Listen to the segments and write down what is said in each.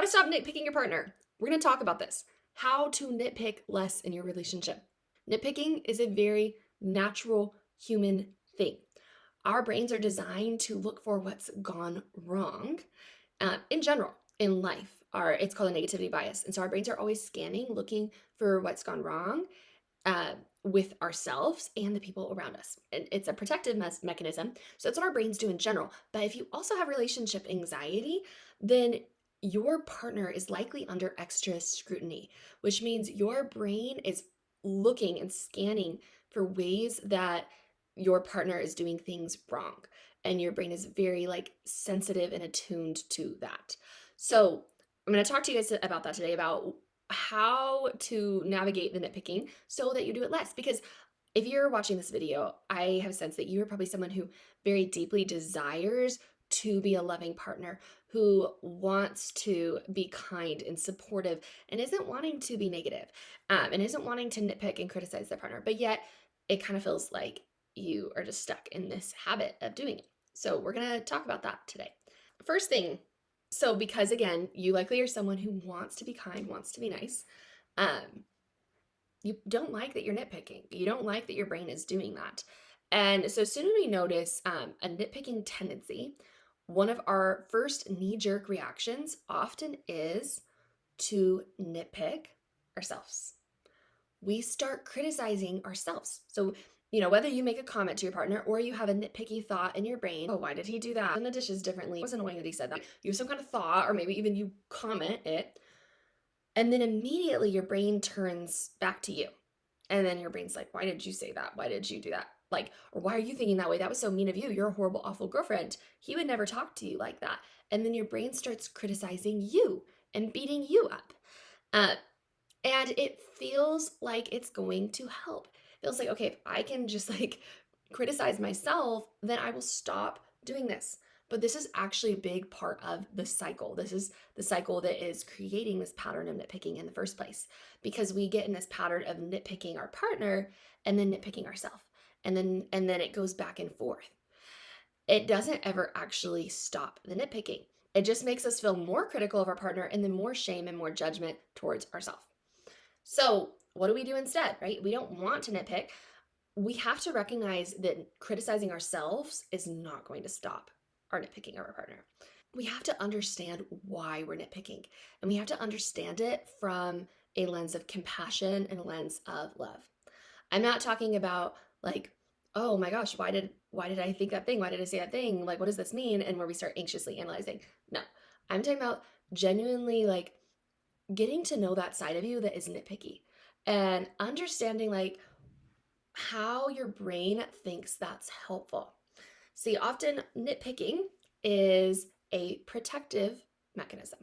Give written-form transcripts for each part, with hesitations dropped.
to stop nitpicking your partner. We're going to talk about this. How to nitpick less in your relationship. Nitpicking is a very natural human thing. Our brains are designed to look for what's gone wrong in general in life. It's called a negativity bias. And so our brains are always scanning, looking for what's gone wrong with ourselves and the people around us. And it's a protective mechanism. So that's what our brains do in general. But if you also have relationship anxiety, then your partner is likely under extra scrutiny, which means your brain is looking and scanning for ways that your partner is doing things wrong. And your brain is very sensitive and attuned to that. So I'm going to talk to you guys about that today, about how to navigate the nitpicking so that you do it less. Because if you're watching this video, I have a sense that you are probably someone who very deeply desires to be a loving partner, who wants to be kind and supportive and isn't wanting to be negative, and isn't wanting to nitpick and criticize their partner. But yet it kind of feels like you are just stuck in this habit of doing it. So we're going to talk about that today. First thing, so because again, you likely are someone who wants to be kind, wants to be nice. You don't like that you're nitpicking. You don't like that your brain is doing that. And so as soon as we notice a nitpicking tendency, one of our first knee-jerk reactions often is to nitpick ourselves. We start criticizing ourselves. So, whether you make a comment to your partner or you have a nitpicky thought in your brain, oh, why did he do that? And the dishes differently. It was annoying that he said that. You have some kind of thought, or maybe even you comment it. And then immediately your brain turns back to you. And then your brain's like, why did you say that? Why did you do that? Or why are you thinking that way? That was so mean of you. You're a horrible, awful girlfriend. He would never talk to you like that. And then your brain starts criticizing you and beating you up. And it feels like it's going to help. It feels like, okay, if I can just criticize myself, then I will stop doing this. But this is actually a big part of the cycle. This is the cycle that is creating this pattern of nitpicking in the first place, because we get in this pattern of nitpicking our partner and then nitpicking ourselves. And then it goes back and forth. It doesn't ever actually stop the nitpicking. It just makes us feel more critical of our partner and then more shame and more judgment towards ourselves. So what do we do instead, right? We don't want to nitpick. We have to recognize that criticizing ourselves is not going to stop our nitpicking of our partner. We have to understand why we're nitpicking, and we have to understand it from a lens of compassion and a lens of love. I'm not talking about oh my gosh, why did I think that thing? Why did I say that thing? What does this mean? And where we start anxiously analyzing. No, I'm talking about genuinely getting to know that side of you that is nitpicky and understanding how your brain thinks that's helpful. See, often nitpicking is a protective mechanism.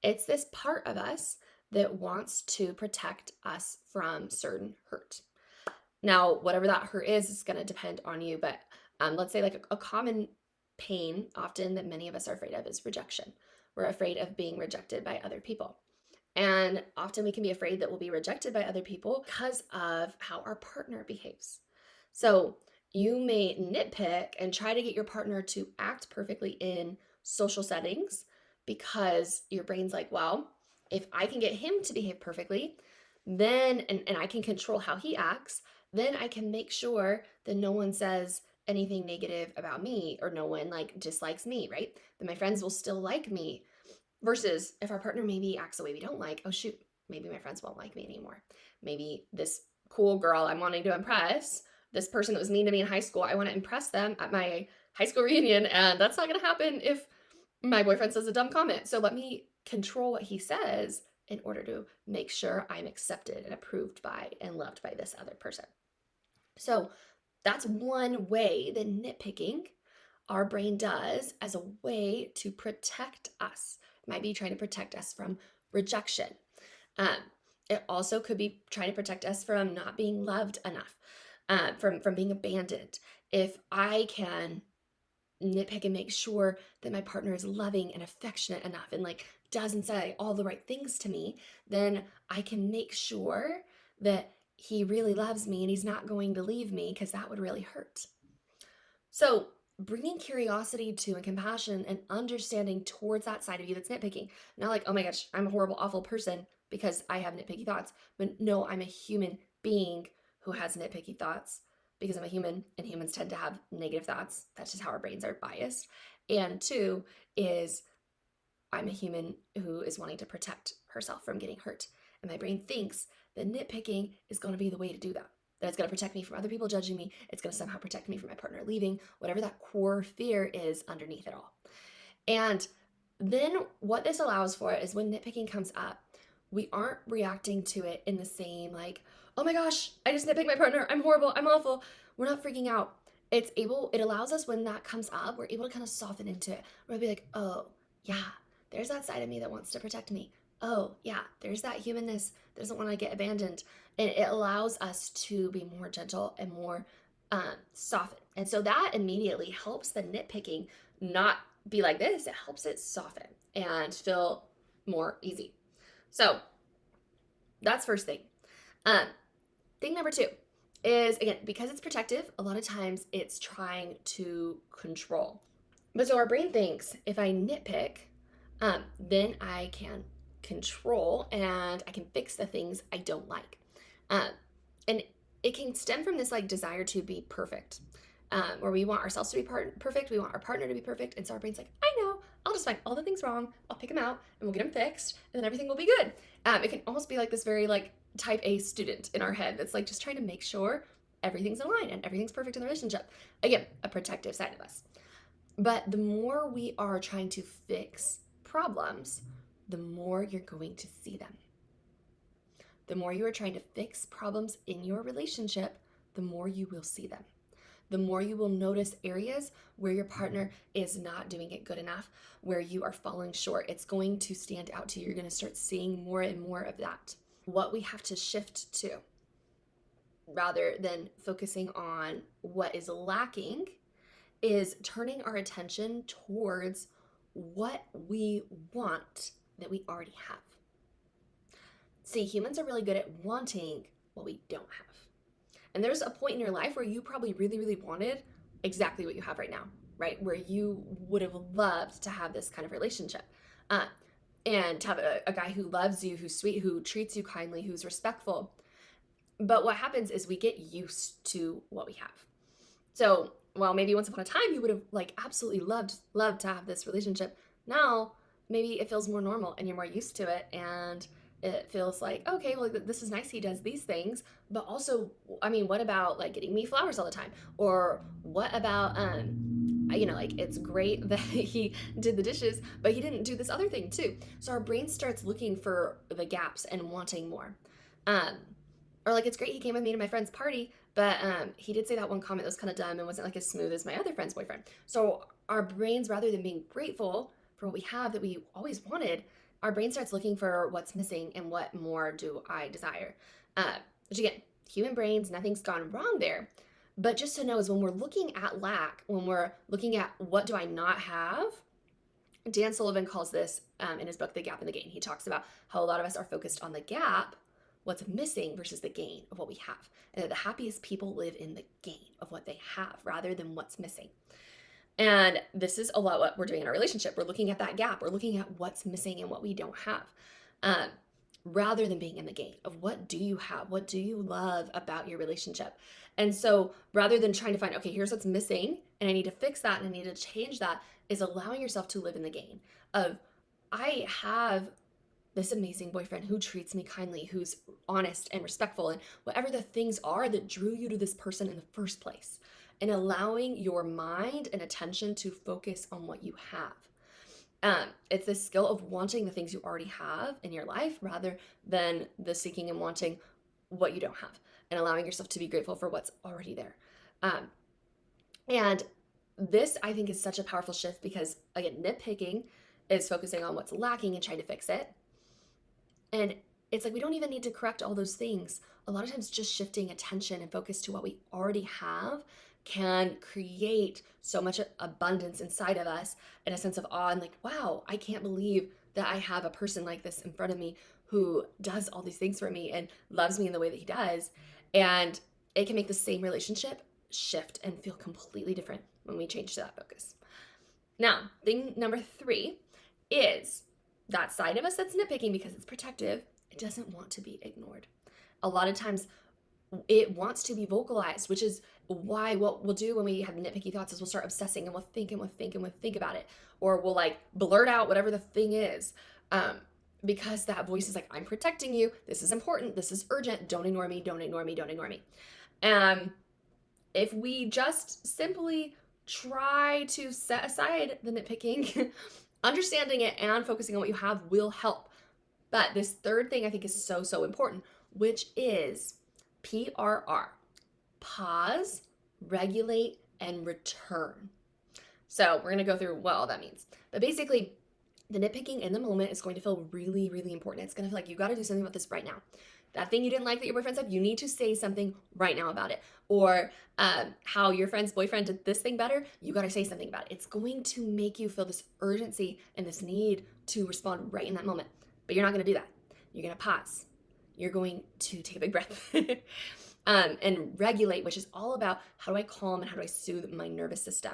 It's this part of us that wants to protect us from certain hurt. Now, whatever that hurt is going to depend on you, but let's say a common pain often that many of us are afraid of is rejection. We're afraid of being rejected by other people. And often we can be afraid that we'll be rejected by other people because of how our partner behaves. So you may nitpick and try to get your partner to act perfectly in social settings because your brain's like, well, if I can get him to behave perfectly, then, and I can control how he acts, then I can make sure that no one says anything negative about me or no one dislikes me, right? That my friends will still like me. Versus if our partner maybe acts the way we don't like, oh shoot, maybe my friends won't like me anymore. Maybe this cool girl I'm wanting to impress, this person that was mean to me in high school, I want to impress them at my high school reunion, and that's not going to happen if my boyfriend says a dumb comment. So let me control what he says in order to make sure I'm accepted and approved by and loved by this other person. So that's one way that nitpicking our brain does as a way to protect us. It might be trying to protect us from rejection. It also could be trying to protect us from not being loved enough, from being abandoned. If I can nitpick and make sure that my partner is loving and affectionate enough and doesn't say all the right things to me, then I can make sure that he really loves me and he's not going to leave me, because that would really hurt. So bringing curiosity to and compassion and understanding towards that side of you that's nitpicking. Not like, oh my gosh, I'm a horrible, awful person because I have nitpicky thoughts. But no, I'm a human being who has nitpicky thoughts because I'm a human and humans tend to have negative thoughts. That's just how our brains are biased. And two is I'm a human who is wanting to protect herself from getting hurt. And my brain thinks that nitpicking is going to be the way to do that. That it's going to protect me from other people judging me. It's going to somehow protect me from my partner leaving, whatever that core fear is underneath it all. And then what this allows for is when nitpicking comes up, we aren't reacting to it in the same, like, oh my gosh, I just nitpicked my partner. I'm horrible. I'm awful. We're not freaking out. It allows us when that comes up, we're able to kind of soften into it. We'll be like, oh, yeah, there's that side of me that wants to protect me. Oh, yeah, there's that humanness that doesn't want to get abandoned. And it allows us to be more gentle and more soften. And so that immediately helps the nitpicking not be like this. It helps it soften and feel more easy. So that's first thing. Thing number two is, again, because it's protective, a lot of times it's trying to control. But so our brain thinks if I nitpick, then I can control and I can fix the things I don't like. And it can stem from this like desire to be perfect, where we want ourselves to be perfect, we want our partner to be perfect, and so our brain's like, I know, I'll just find all the things wrong, I'll pick them out, and we'll get them fixed, and then everything will be good. It can almost be like this very like type A student in our head that's like just trying to make sure everything's in line and everything's perfect in the relationship. Again, a protective side of us. But the more we are trying to fix problems, the more you're going to see them. The more you are trying to fix problems in your relationship, the more you will see them. The more you will notice areas where your partner is not doing it good enough, where you are falling short. It's going to stand out to you. You're going to start seeing more and more of that. What we have to shift to, rather than focusing on what is lacking, is turning our attention towards what we want that we already have. See, humans are really good at wanting what we don't have. And there's a point in your life where you probably really, really wanted exactly what you have right now, right? Where you would have loved to have this kind of relationship. And to have a guy who loves you, who's sweet, who treats you kindly, who's respectful. But what happens is we get used to what we have. So while maybe once upon a time you would have like absolutely loved to have this relationship, now maybe it feels more normal and you're more used to it, and it feels like, okay, well, this is nice, he does these things, but also, I mean, what about like getting me flowers all the time? Or what about like it's great that he did the dishes, but he didn't do this other thing too. So our brain starts looking for the gaps and wanting more. Or like, it's great he came with me to my friend's party, but he did say that one comment that was kind of dumb and wasn't like as smooth as my other friend's boyfriend. So our brains, rather than being grateful for what we have that we always wanted, our brain starts looking for what's missing and what more do I desire. Which again, human brains, nothing's gone wrong there. But just to know is when we're looking at lack, when we're looking at what do I not have, Dan Sullivan calls this in his book, The Gap and the Gain. He talks about how a lot of us are focused on the gap, what's missing, versus the gain of what we have. And that the happiest people live in the gain of what they have rather than what's missing. And this is a lot what we're doing in our relationship. We're looking at that gap. We're looking at what's missing and what we don't have, rather than being in the gain of what do you have? What do you love about your relationship? And so rather than trying to find, okay, here's what's missing and I need to fix that and I need to change that, is allowing yourself to live in the gain of, I have this amazing boyfriend who treats me kindly, who's honest and respectful, and whatever the things are that drew you to this person in the first place, and allowing your mind and attention to focus on what you have. It's this skill of wanting the things you already have in your life rather than the seeking and wanting what you don't have, and allowing yourself to be grateful for what's already there. And this, I think, is such a powerful shift because, again, nitpicking is focusing on what's lacking and trying to fix it. And it's like we don't even need to correct all those things. A lot of times just shifting attention and focus to what we already have can create so much abundance inside of us and a sense of awe and like, wow, I can't believe that I have a person like this in front of me who does all these things for me and loves me in the way that he does. And it can make the same relationship shift and feel completely different. when we change to that focus. Now, thing number 3 is that side of us that's nitpicking because it's protective, it doesn't want to be ignored. A lot of times it wants to be vocalized, which is why what we'll do when we have nitpicky thoughts is we'll start obsessing and we'll think and we'll think and we'll think about it, or we'll like blurt out whatever the thing is, because that voice is like, I'm protecting you, this is important, this is urgent, don't ignore me, don't ignore me, don't ignore me. And if we just simply try to set aside the nitpicking, understanding it and focusing on what you have will help. But this third thing I think is so, so important, which is PRR: pause, regulate, and return. So we're going to go through what all that means. But basically, the nitpicking in the moment is going to feel really, really important. It's going to feel like you got to do something about this right now. That thing you didn't like that your boyfriend said, you need to say something right now about it. Or how your friend's boyfriend did this thing better, you got to say something about it. It's going to make you feel this urgency and this need to respond right in that moment. But you're not going to do that. You're going to pause. You're going to take a big breath and regulate, which is all about how do I calm and how do I soothe my nervous system.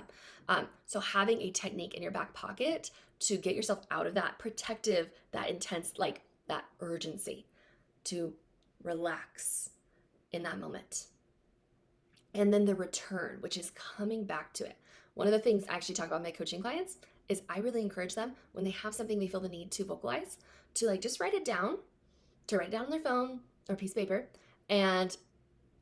So having a technique in your back pocket to get yourself out of that protective, that intense, like that urgency, to relax in that moment. And then the return, which is coming back to it. One of the things I actually talk about with my coaching clients is I really encourage them when they have something they feel the need to vocalize, to like just write it down, on their phone or piece of paper, and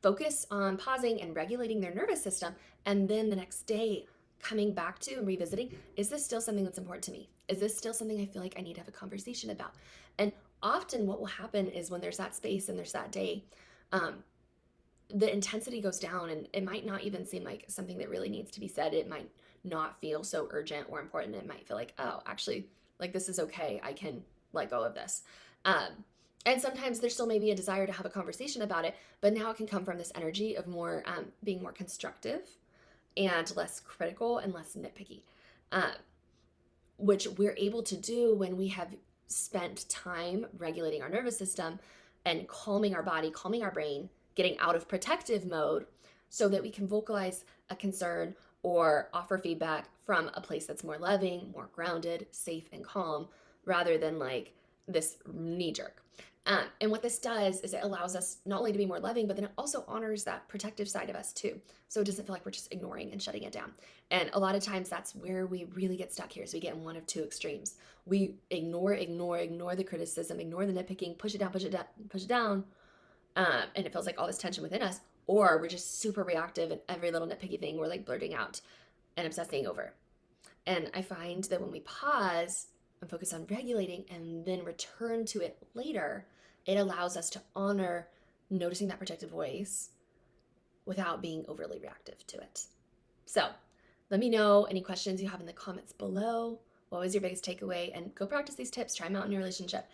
focus on pausing and regulating their nervous system. And then the next day, coming back to and revisiting, is this still something that's important to me? Is this still something I feel like I need to have a conversation about? And often what will happen is when there's that space and there's that day, the intensity goes down, and it might not even seem like something that really needs to be said. It might not feel so urgent or important. It might feel like, oh, actually, like this is okay. I can let go of this. And sometimes there still may be a desire to have a conversation about it, but now it can come from this energy of more being more constructive and less critical and less nitpicky, which we're able to do when we have spent time regulating our nervous system and calming our body, calming our brain, getting out of protective mode so that we can vocalize a concern or offer feedback from a place that's more loving, more grounded, safe, and calm, rather than like this knee jerk. And what this does is it allows us not only to be more loving, but then it also honors that protective side of us too. So it doesn't feel like we're just ignoring and shutting it down. And a lot of times that's where we really get stuck here, is we get in one of two extremes. We ignore the criticism, ignore the nitpicking, push it down, and it feels like all this tension within us. Or we're just super reactive, and every little nitpicky thing we're like blurting out and obsessing over. And I find that when we pause and focus on regulating and then return to it later, it allows us to honor noticing that protective voice without being overly reactive to it. So let me know any questions you have in the comments below. What was your biggest takeaway? And go practice these tips, try them out in your relationship,